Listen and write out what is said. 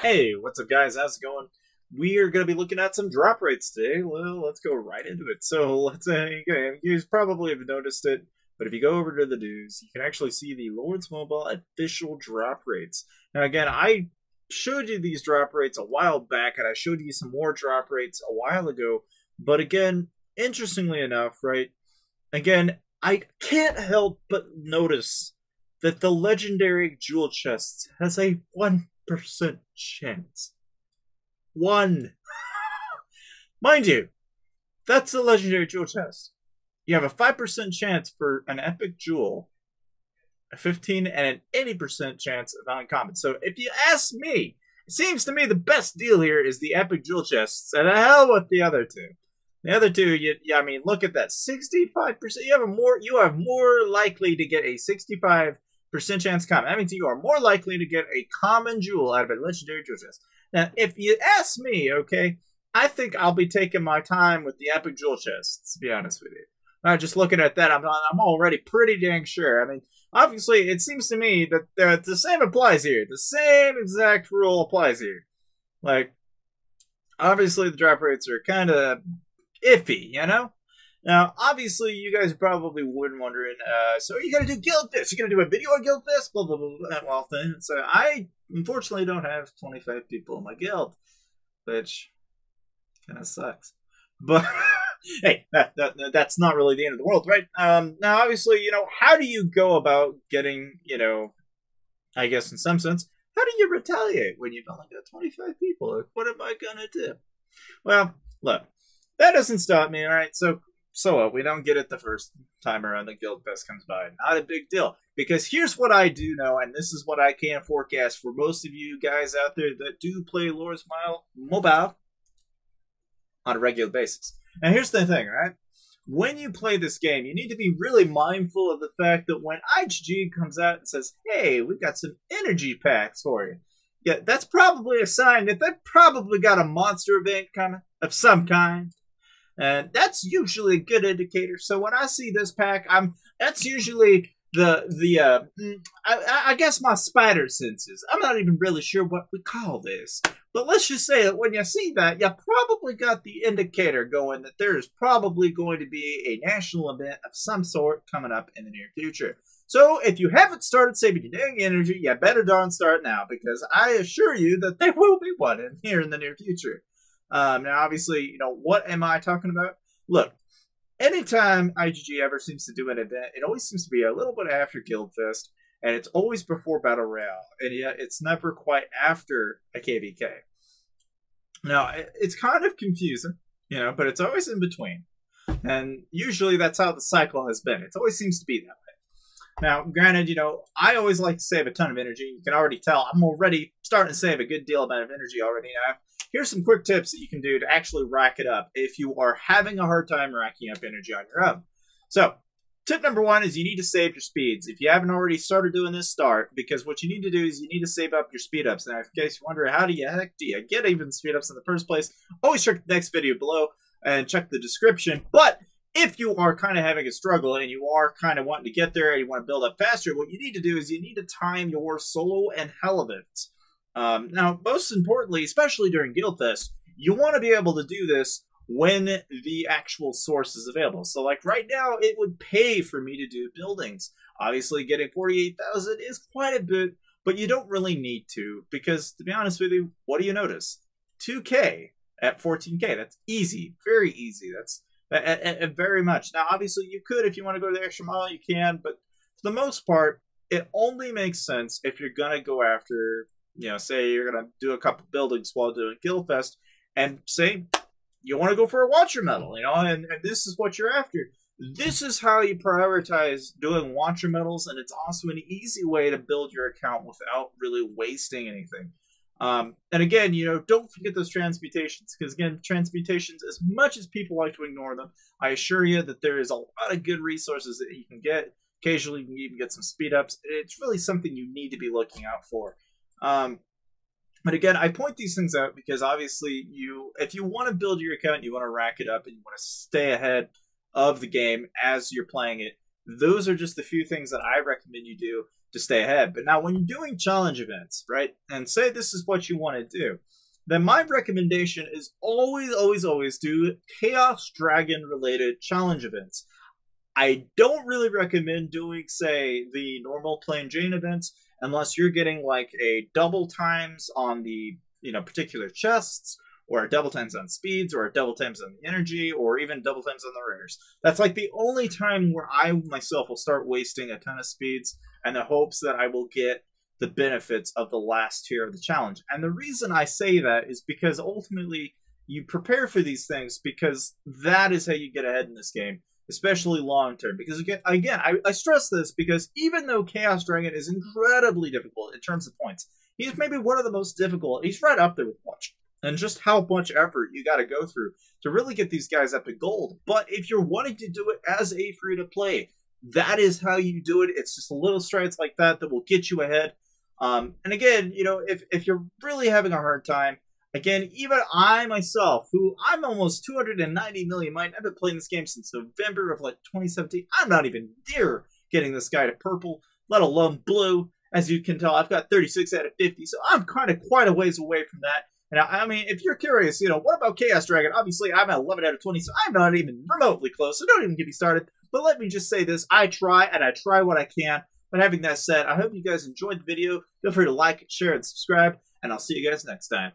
Hey, what's up, guys? How's it going? We are going to be looking at some drop rates today. Well, let's go right into it. So, you probably have noticed it, but if you go over to the news, you can actually see the Lords Mobile official drop rates. Now, again, I showed you these drop rates a while back, and I showed you some more drop rates a while ago. But again, interestingly enough, right? Again, I can't help but notice that the legendary jewel chests has a 1% chance. One. Mind you, that's the legendary jewel chest. You have a 5% chance for an epic jewel, a 15 and an 80% chance of uncommon. So if you ask me, it seems to me the best deal here is the epic jewel chests, and the hell with the other two. The other two, I mean, look at that, 65%. You have more likely to get a 65% chance common. That means you are more likely to get a common jewel out of a legendary jewel chest. Now, if you ask me, okay, I think I'll be taking my time with the epic jewel chests, to be honest with you. Just looking at that, I'm already pretty dang sure. I mean, obviously, it seems to me that the same applies here. The same exact rule applies here. Like, obviously, the drop rates are kind of iffy, you know? Now, obviously, you guys probably wouldn't wondering, so are you going to do Guild Fest? You're going to do a video on Guild Fest? Blah, blah, blah, blah. Well, then, so I, unfortunately, don't have 25 people in my guild, which kind of sucks. But, hey, that's not really the end of the world, right? Now, obviously, how do you go about getting, I guess in some sense, how do you retaliate when you've only got 25 people? Like, what am I going to do? Well, look, that doesn't stop me, all right? So we don't get it the first time around the Guild Fest comes by. Not a big deal. Because here's what I do know, and this is what I can forecast for most of you guys out there that do play Lords Mobile on a regular basis. And here's the thing, right? When you play this game, you need to be really mindful of the fact that when IGG comes out and says, hey, we've got some energy packs for you. Yeah, that's probably a sign that they've probably got a monster event coming of some kind. And that's usually a good indicator. So when I see this pack, that's usually I guess my spider senses. I'm not even really sure what we call this. But let's just say that when you see that, you probably got the indicator going that there is probably going to be a national event of some sort coming up in the near future. So if you haven't started saving your dang energy, you better darn start now, because I assure you that there will be one in here in the near future. Now, obviously, what am I talking about? Look, anytime IGG ever seems to do an event, it always seems to be a little bit after Guild Fest, and it's always before Battle Royale, and yet it's never quite after a KVK. Now, it's kind of confusing, but it's always in between. And usually that's how the cycle has been. It always seems to be that way. Now, granted, I always like to save a ton of energy. You can already tell I'm already starting to save a good deal amount of energy already now. Here's some quick tips that you can do to actually rack it up if you are having a hard time racking up energy on your own. So, tip number one is you need to save your speeds. If you haven't already started doing this, start, because what you need to do is you need to save up your speed ups. Now, in case you wonder how the heck do you get even speed ups in the first place, always check the next video below and check the description. But if you are kind of having a struggle and you are kind of wanting to get there and you want to build up faster, what you need to do is you need to time your solo and hell events. Now, most importantly, especially during Guild Fest, you want to be able to do this when the actual source is available. So, like right now, it would pay for me to do buildings. Obviously, getting 48,000 is quite a bit, but you don't really need to, because to be honest with you, what do you notice? 2K at 14K. That's easy, very easy. That's very much. Now, obviously, you could, if you want to go to the extra mile, you can, but for the most part, it only makes sense if you're going to go after, say you're going to do a couple buildings while doing Guild Fest, and say you want to go for a Watcher Medal, and this is what you're after. This is how you prioritize doing Watcher Medals, and it's also an easy way to build your account without really wasting anything. And again, don't forget those transmutations, because again, transmutations, as much as people like to ignore them, I assure you that there is a lot of good resources that you can get. Occasionally, you can even get some speed ups. It's really something you need to be looking out for. But again, I point these things out because obviously if you want to build your account, you want to rack it up, and you want to stay ahead of the game as you're playing it, those are just the few things that I recommend you do to stay ahead. But now when you're doing challenge events, right, and say this is what you want to do, then my recommendation is always do Chaos Dragon related challenge events. I don't really recommend doing, say, the normal Plain Jane events unless you're getting like a double times on the particular chests, or a double times on speeds, or a double times on the energy, or even double times on the rares. That's like the only time where I myself will start wasting a ton of speeds in the hopes that I will get the benefits of the last tier of the challenge. And the reason I say that is because ultimately you prepare for these things, because that is how you get ahead in this game, especially long term. Because again, I stress this because even though Chaos Dragon is incredibly difficult in terms of points, he's maybe one of the most difficult. He's right up there with Watch. And just how much effort you got to go through to really get these guys up to gold. But if you're wanting to do it as a free-to-play, that is how you do it. It's just a little strides like that that will get you ahead. And again, if you're really having a hard time, again, even I myself, who I'm almost 290 million, I've been playing this game since November of 2017. I'm not even near getting this guy to purple, let alone blue. As you can tell, I've got 36 out of 50, so I'm kind of quite a ways away from that. Now, I mean, if you're curious, what about Chaos Dragon? Obviously, I'm at 11 out of 20, so I'm not even remotely close, so don't even get me started. But let me just say this. I try what I can. But having that said, I hope you guys enjoyed the video. Feel free to like, share, and subscribe, and I'll see you guys next time.